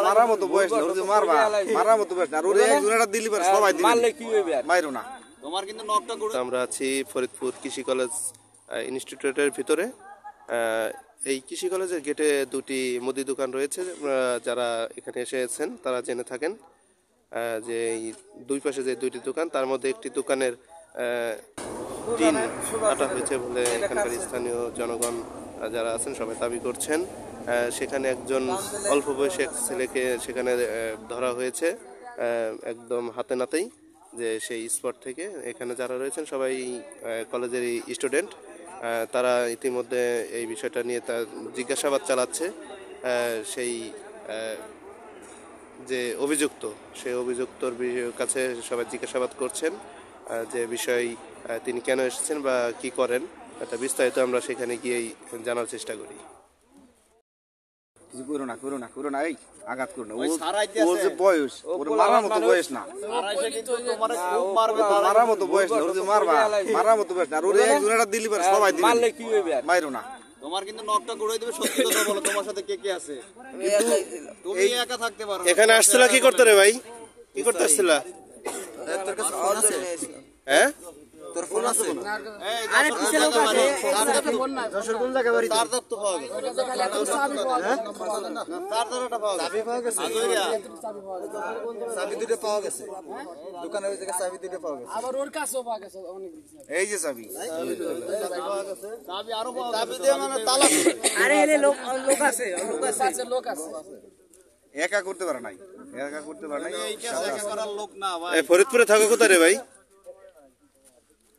মারার মতো বয়স না, ওরে যে মারবা মারার মতো বয়স না, আর ওরে একজন একটা দিলি পারে সবাই দিবে, মারলে কি হইবে আর মাইরো না। তোমার কিন্তু নকটা গুড়। আমরা আছি ফরিদপুর কৃষি কলেজ ইনস্টিটিউটের ভিতরে। এই কৃষি কলেজের গেটে দুটি মুদি দোকান রয়েছে। যারা এখানে এসেছেন তারা জেনে থাকেন যে এই দুই পাশে যে দুইটি দোকান, তার মধ্যে একটি দোকানের টিন কাটা হয়েছে বলে এখানকার স্থানীয় জনগণ যারা আছেন সবাই দাবি করছেন। সেখানে একজন অল্প বয়সী এক ছেলেকে সেখানে ধরা হয়েছে একদম হাতে নাতেই, যে সেই স্পট থেকে। এখানে যারা রয়েছেন সবাই কলেজেরই স্টুডেন্ট। তারা ইতিমধ্যে এই বিষয়টা নিয়ে তার জিজ্ঞাসাবাদ চালাচ্ছে। সেই যে অভিযুক্ত, সেই অভিযুক্তর কাছে সবাই জিজ্ঞাসাবাদ করছেন যে বিষয় তিনি কেন এসেছেন বা কি করেন, একটা বিস্তারিত আমরা সেখানে গিয়েই জানার চেষ্টা করি। কিছু করো না, করো না, করো না, এই আঘাত করো না, ওর যে বয়স, ওর মারার মতো বয়স না, মারার মতো বয়স না, ওর যে মারবা মারার মতো বয়স না, আর ওরে একজন একটা দিলি পারে সবাই দিবে, মারলে কি হইবে আর মাইরো না। তোমার কিন্তু নকটা গুড়াই দেবে। সত্যি কথা বলো, তোমার সাথে কে কে আছে? তুমি একা থাকতে পারো। এখানে আসছিলা কি করতে রে ভাই? কি করতে আসছিলা? তোর কাছে ফোন আছে? হ্যাঁ, তোর ফোন আছে? আরে পিছে লোক আছে, যশোর কোন জায়গা বাড়ি? তার দাব তো পাওয়া গেছে। তার দাবটা পাওয়া গেছে। চাবি পাওয়া গেছে। চাবি দুটো পাওয়া গেছে। দোকানের ওই জায়গায় চাবি দুটো পাওয়া গেছে। আবার ওর কাছেও পাওয়া গেছে অনেক কিছু। এই যে চাবি, চাবি আরো পাওয়া গেছে। চাবি দিয়ে মানে তালা। আরে এলে লোক আছে, লোক আছে। একা করতে পারে নাই, একা করতে পারে নাই, এই কেস একা করার লোক না ভাই। এই ফরিদপুরে থাকো কোথায় রে ভাই?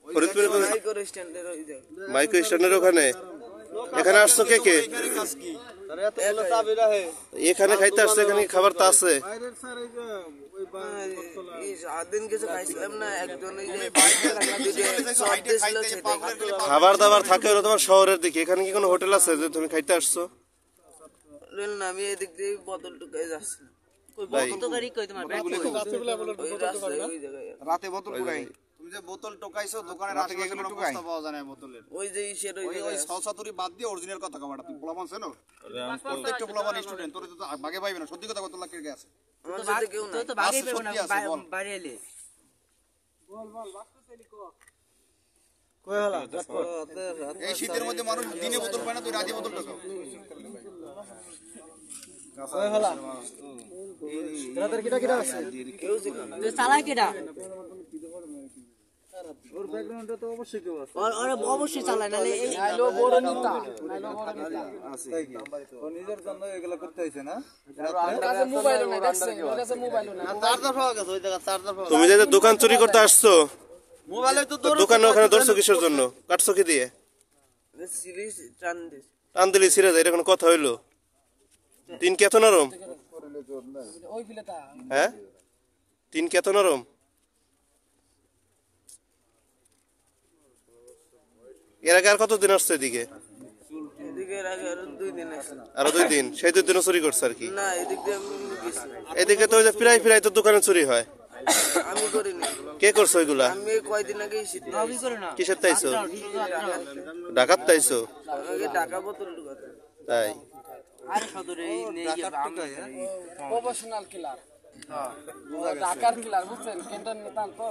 ফরিদপুরে মাইক্রো স্ট্যান্ডের ওখানে। এখানে আসছো কে কে? এখানে খাইতে আসছো? এখানে খাবার তো আছে। খাবার দাবার থাকে ওরা তোমার শহরের দিকে, এখানে কি কোনো হোটেল আছে যে তুমি খাইতে আসছো? আমি এদিক দিয়ে বোতল টুকাই যাচ্ছি। রাতে বোতল পুরাই। তুমি যে বোতল টোকাইছো দোকানে রাতে গিয়ে কোনো অবস্থা পাওয়া যায় না বোতলের। ওই যে সেটা ওই সলসাতুরি বাদ দিয়ে অরিজিনাল কথা কমাটা। তুমি পোলাপান ছেনো? প্রত্যেকটা পোলাপান স্টুডেন্ট, তোর তো ভাগে পাইবে না। সত্যি কথা কত লাখ কে আছে? আমার সাথে কেউ না, তো ভাগই পাবো না বাইরে এলে। বল বাস্তবলি কো কই হলা? এই শীতের মধ্যে মানুষ দিনে বোতল পায় না, তুই রাতে বোতল টোকাও। কই হলা? তোদের কিটা আছে? কেউ ছিল না। যে চালায় কিটা? ওর ব্যাকগ্রাউন্ডে তো অবশ্যই কেউ আছে। ওরে অবশ্যই চালায়, নালে এই নাইলো বড় নেতা আছে। ও নিজের জন্য এগুলা করতে হইছে না? ওর কাছে মোবাইলও নাই, দেখছেন? ওর কাছে মোবাইলও নাই। চার্জার পাওয়া গেছে ওই জায়গা, চার্জার পাওয়া। তুমি যে দোকান চুরি করতে আসছো, মোবাইলে তো দোকানে ওখানে ধরছো কিসের জন্য? কাটছো কি দিয়ে? সিরিজ টান দিস। টান দিলি ছিঁড়ে যায়, এটা কোনো কথা হইলো? তিন কেত নরম? ওই ফিলেতা। হ্যাঁ, তিন কেত নরম? এর আগে আর কতদিন আসছে এদিকে? এদিকে আগে আরো 2 দিন আছে। আরো 2 দিন? সেই 2 দিনও চুরি করছে আর কি? না, এদিক দিয়ে আমি গেছি। এদিকে তো ওই যে প্রায় তো দোকানে চুরি হয়। আমি করিনি। কে করছো এগুলা? আমি কয়দিন আগে এসেছি। আমি করি না। কিসের তাইছো? ডাকাত তাইছো? আগে টাকা বোতল ঢুকাতে। তাই? আরে সদরে এই নেই প্রফেশনাল কিলার। হ্যাঁ, ঢাকার কিলার বুঝছেন? কেন্টার নেতা তো।